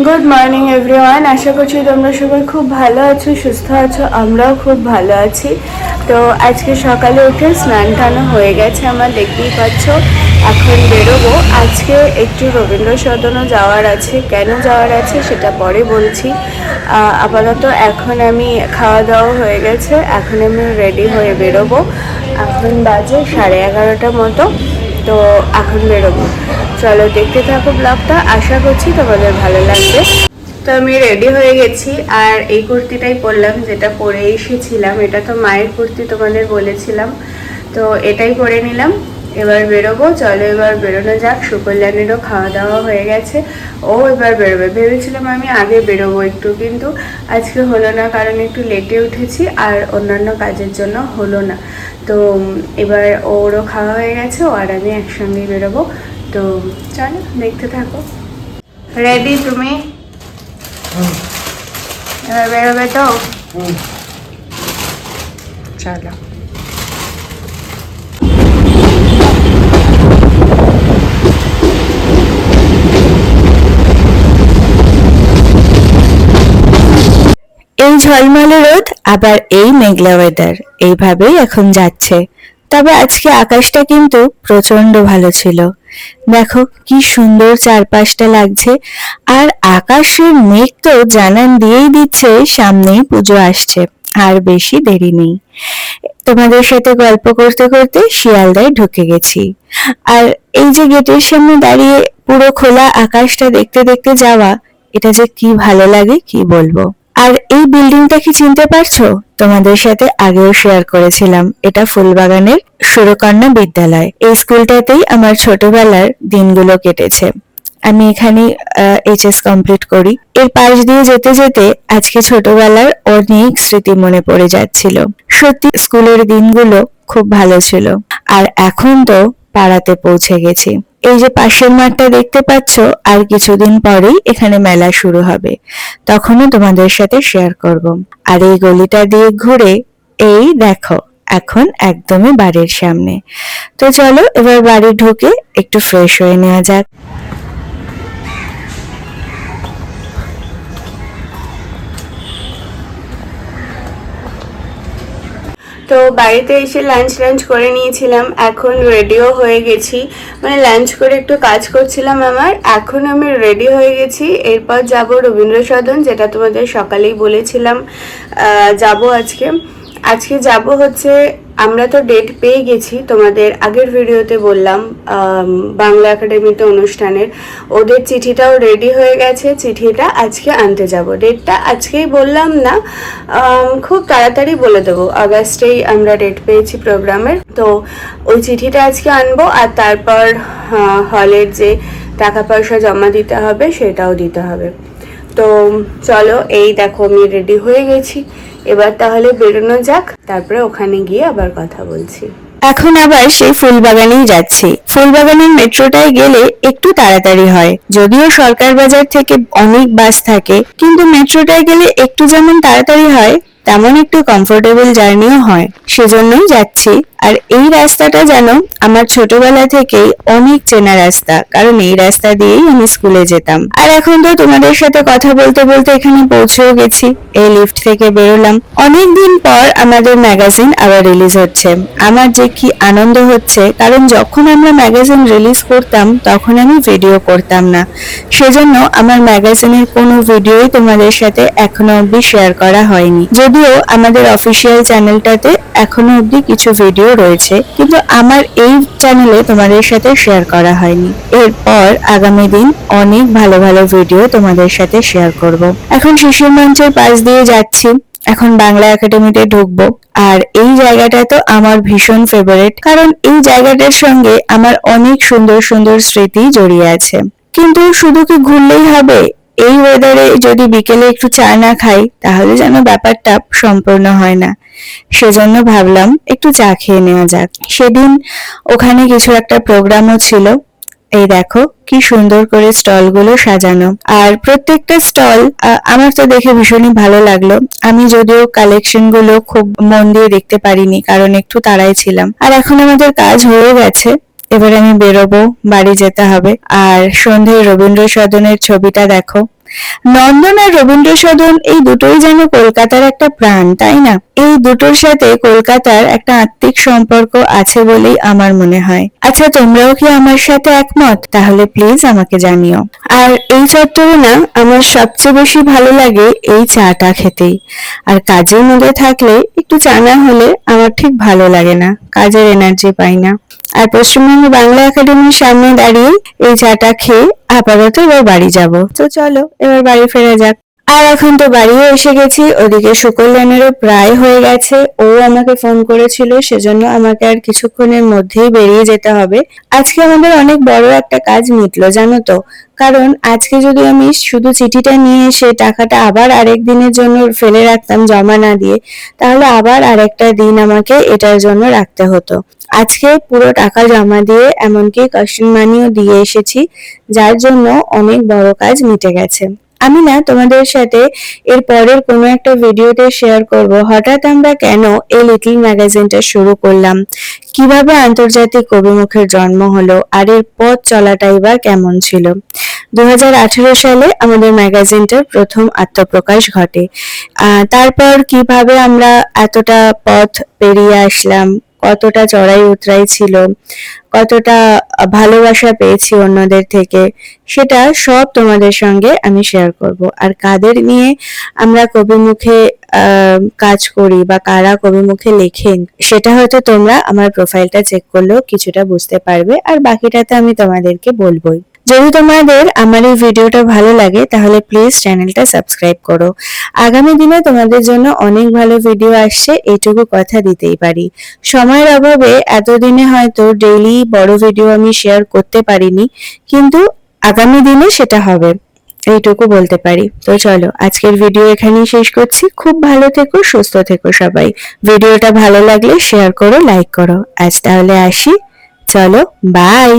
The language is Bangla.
Good morning everyone. আশা করছি তোমরা সবাই খুব ভালো আছো, সুস্থ আছো। আমরাও খুব ভালো আছি। তো আজকে সকালে উঠে স্নান টানো হয়ে গেছে আমার, দেখতেই পাচ্ছ। এখন বেরোবো। আজকে একটু রবীন্দ্র সদনও যাওয়ার আছে। কেন যাওয়ার আছে সেটা পরে বলছি। আপাতত এখন আমি খাওয়া দাওয়া হয়ে গেছে, এখন আমি রেডি হয়ে বেরোবো। এখন বাজে 11:30 মতো। তো এখন বেরোবো। চলো দেখতে থাকো ব্লগটা, আশা করছি তোমাদের ভালো লাগবে। তো আমি রেডি হয়ে গেছি, আর এই কুর্তিটাই পরলাম যেটা পরে এসেছিলাম। এটা তো মায়ের কুর্তি, তোমাদের বলেছিলাম। তো এটাই পরে নিলাম। এবার বেরোবো। চলো এবার বেরোনো যাক। সুকল্যাণেরও খাওয়া দাওয়া হয়ে গেছে, ও এবার বেরোবে। ভেবেছিলাম আমি আগে বেরোবো একটু, কিন্তু আজকে হলো না, কারণ একটু লেটে উঠেছি আর অন্যান্য কাজের জন্য হলো না। তো এবার ওরও খাওয়া হয়ে গেছে, ও আর আমি একসঙ্গেই বেরোবো। তো চলো দেখতে থাকো। রেডি তুমি? এবার বেরোবে তো? চলো। এই ঝলমলে রোদ, আবার এই মেঘলা ওয়েদার, এইভাবেই এখন যাচ্ছে। তবে আজকে আকাশটা কিন্তু প্রচন্ড ভালো ছিল। দেখো কি সুন্দর চারপাশটা লাগছে। আর আকাশের মেঘ তো জানান দিয়েই দিচ্ছে সামনেই পুজো আসছে, আর বেশি দেরি নেই। তোমাদের সাথে গল্প করতে করতে শিয়ালদায় ঢুকে গেছি। আর এই যে গেটের সামনে দাঁড়িয়ে পুরো খোলা আকাশটা দেখতে দেখতে যাওয়া, এটা যে কি ভালো লাগে কি বলবো। আর এই বিল্ডিংটা কি চিনতে পারছো? তোমাদের সাথে আগেও শেয়ার করেছিলাম, এটা ফুলবাগানের সুরকন্যা বিদ্যালয়। এই স্কুলটাতেই আমার ছোটবেলার দিনগুলো কেটেছে। আমি এখানে এইচএস কমপ্লিট করি। এর পাশ দিয়ে যেতে যেতে আজকে ছোটবেলার অনেক স্মৃতি মনে পড়ে যাচ্ছিল। সত্যি স্কুলের দিনগুলো খুব ভালো ছিল। আর এখন তো পাড়াতে পৌঁছে গেছি। এই যে পাশের মাঠটা দেখতে পাচ্ছ, আর কিছুদিন পরেই এখানে মেলা শুরু হবে, তখনও তোমাদের সাথে শেয়ার করব। আর এই গলিটা দিয়ে ঘুরে এই দেখো এখন একদমই বাড়ির সামনে। তো চলো এবার বাড়ি ঢুকে একটু ফ্রেশ হয়ে নেওয়া যাক। তো বাড়িতে এসে লাঞ্চ করে নিয়েছিলাম, এখন রেডিও হয়ে গেছি। মানে লাঞ্চ করে একটু কাজ করছিলাম আমার, এখন আমি রেডি হয়ে গেছি। এরপর যাব রবীন্দ্র সদন, যেটা তোমাদের সকালেই বলেছিলাম যাব আজকে। আজকে যাব হচ্ছে, আমরা তো ডেট পেয়ে গেছি, তোমাদের আগের ভিডিওতে বললাম বাংলা একাডেমিতে অনুষ্ঠানের। ওদের চিঠিটাও রেডি হয়ে গেছে, চিঠিটা আজকে আনতে যাব। ডেটটা আজকেই বললাম না, খুব তাড়াতাড়ি বলে দেবো। আগস্টেই আমরা ডেট পেয়েছি প্রোগ্রামের। তো ওই চিঠিটা আজকে আনবো, আর তারপর হলের যে টাকা পয়সা জমা দিতে হবে সেটাও দিতে হবে। তো চলো এই দেখো আমি রেডি হয়ে গেছি। এবার তাহলে বেরোনো যাক, তারপরে ওখানে গিয়ে আবার কথা বলছি। এখন আবার সেই ফুলবাগানেই যাচ্ছি। ফুলবাগানের মেট্রোটায় গেলে একটু তাড়াতাড়ি হয়, যদিও সরকার বাজার থেকে অনেক বাস থাকে, কিন্তু মেট্রোটায় গেলে একটু যেমন তাড়াতাড়ি হয়, তেমন একটু কমফোর্টেবল জার্নিও হয়। সেজন্যই যাচ্ছি। আর এই রাস্তাটা যেন আমার ছোটবেলা থেকেই অনেক চেনা রাস্তা, কারণ এই রাস্তা দিয়েই আমি স্কুলে যেতাম। আর এখন তো তোমাদের সাথে কথা বলতে বলতে এখানে পৌঁছেও গেছি। এই লিফট থেকে বেরোলাম। অনেকদিন পর আমাদের ম্যাগাজিন আবার রিলিজ হচ্ছে। আমার যে কি আনন্দ হচ্ছে, কারণ যখন আমরা ম্যাগাজিন রিলিজ করতাম তখন আমি ভিডিও করতাম না, সেজন্য আমার ম্যাগাজিনের কোনো ভিডিওই তোমাদের সাথে এখনো অবধি শেয়ার করা হয়নি। যদিও আমাদের অফিসিয়াল চ্যানেলটাতে এখনো অবধি কিছু ভিডিও রয়েছে, কিন্তু আমার এই চ্যানেলে তোমাদের সাথে শেয়ার করা হয়নি। এরপর আগামী দিন অনেক ভালো ভালো ভিডিও তোমাদের সাথে শেয়ার করব। এখন শিশুর মঞ্চের পাশ দিয়ে যাচ্ছি, এখন বাংলা একাডেমিতে ঢুকবো। আর এই জায়গাটা তো আমার ভীষণ ফেভারিট, কারণ এই জায়গাটার সঙ্গে আমার অনেক সুন্দর সুন্দর স্মৃতি জড়িয়ে আছে। কিন্তু শুধু কি ঘুরলেই হবে? এই ওয়েদারে যদি বিকেলে একটু চা না খাই, তাহলে যেন ব্যাপারটা সম্পূর্ণ হয় না। সেজন্য ভাবলাম একটু চা খেয়ে নেওয়া যাক। সেদিন ওখানে কিছু একটা প্রোগ্রামও ছিল। এই দেখো কি সুন্দর করে স্টল গুলো সাজানো, আর প্রত্যেকটা স্টল আমার তো দেখে ভীষণই ভালো লাগলো। আমি যদিও কালেকশন গুলো খুব মন দিয়ে দেখতে পারিনি, কারণ একটু তাড়ায় ছিলাম। আর এখন আমাদের কাজ হয়ে গেছে, এবার আমি বেরোবো, বাড়ি যেতে হবে। আর সন্ধ্যায় রবীন্দ্র সদনের ছবিটা দেখো, নন্দন আর রবীন্দ্র সদন এই দুটোই যেন কলকাতার একটা প্রাণ, তাই না? এই দুটোর সাথে কলকাতার একটা আত্মিক সম্পর্ক আছে বলেই আমার মনে হয়। আচ্ছা, তোমরাও কি আমার সাথে একমত? তাহলে প্লিজ আমাকে জানিও। আর এই চত্বরে না আমার সবচেয়ে বেশি ভালো লাগে এই চাটা খেতেই। আর কাজের মধ্যে থাকলে একটু চা না হলে আমার ঠিক ভালো লাগে না, কাজের এনার্জি পাই না। আর পশ্চিমবঙ্গ বাংলা একাডেমির সামনে দাঁড়িয়ে এই চাটা খেয়ে আপাতত এবার বাড়ি যাব। তো চলো এবার বাড়ি ফেরা যাক। আর এখন তো বাড়িও এসে গেছি, ওদিকে সুকল্যাণেরও প্রায় হয়ে গেছে। ও আমাকে ফোন করেছিল, সেজন্য আমাকে আর কিছুক্ষণের মধ্যেই বেরিয়ে যেতে হবে। আজকে আমাদের অনেক বড় একটা কাজ মিটলো, জানো তো। কারণ আজকে যদি আমি শুধু চিঠিটা নিয়ে এসে টাকাটা আবার আরেক দিনের জন্য ফেলে রাখতাম জমা না দিয়ে, তাহলে আবার আরেকটা দিন আমাকে এটার জন্য রাখতে হতো। আজকে পুরো টাকা জমা দিয়ে এমনকি কাস্টম মানিও দিয়ে এসেছি, যার জন্য অনেক বড় কাজ মিটে গেছে। আমি না তোমাদের সাথে এর পরের কোনো একটা ভিডিওতে শেয়ার করব হঠাৎ আমরা কেন এই লিটল ম্যাগাজিনটা শুরু করলাম, কিভাবে আন্তর্জাতিক কবিমুখের জন্ম হলো, আর এর পথ চলাটাই বা কেমন ছিল। 2018 সালে আমাদের ম্যাগাজিনটার প্রথম আত্মপ্রকাশ ঘটে। তারপর কিভাবে আমরা এতটা পথ পেরিয়ে আসলাম, কতটা চড়াই উতরাই ছিল, কতটা ভালোবাসা পেয়েছি অন্যদের থেকে, সেটা সব তোমাদের সঙ্গে আমি শেয়ার করব। আর কাদের নিয়ে আমরা কবিমুখে কাজ করি বা কারা কবিমুখে লেখেন, সেটা হয়তো তোমরা আমার প্রোফাইলটা চেক করলেও কিছুটা বুঝতে পারবে, আর বাকিটাতে আমি তোমাদেরকে বলবোই। যদি তোমাদের আমার এই ভিডিওটা ভালো লাগে তাহলে প্লিজ চ্যানেলটা সাবস্ক্রাইব করো। আগামী দিনে তোমাদের জন্য অনেক ভালো ভিডিও আসছে, এইটুকু কথা দিতেই পারি। সময়ের অভাবে এতদিনে হয়তো ডেইলি বড় ভিডিও আমি শেয়ার করতে পারিনি, কিন্তু আগামী দিনে সেটা হবে, এইটুকু বলতে পারি। তো চলো আজকের ভিডিও এখানেই শেষ করছি। খুব ভালো থেকো, সুস্থ থেকো সবাই। ভিডিওটা ভালো লাগলে শেয়ার করো, লাইক করো। আজ তাহলে আসি, চলো বাই।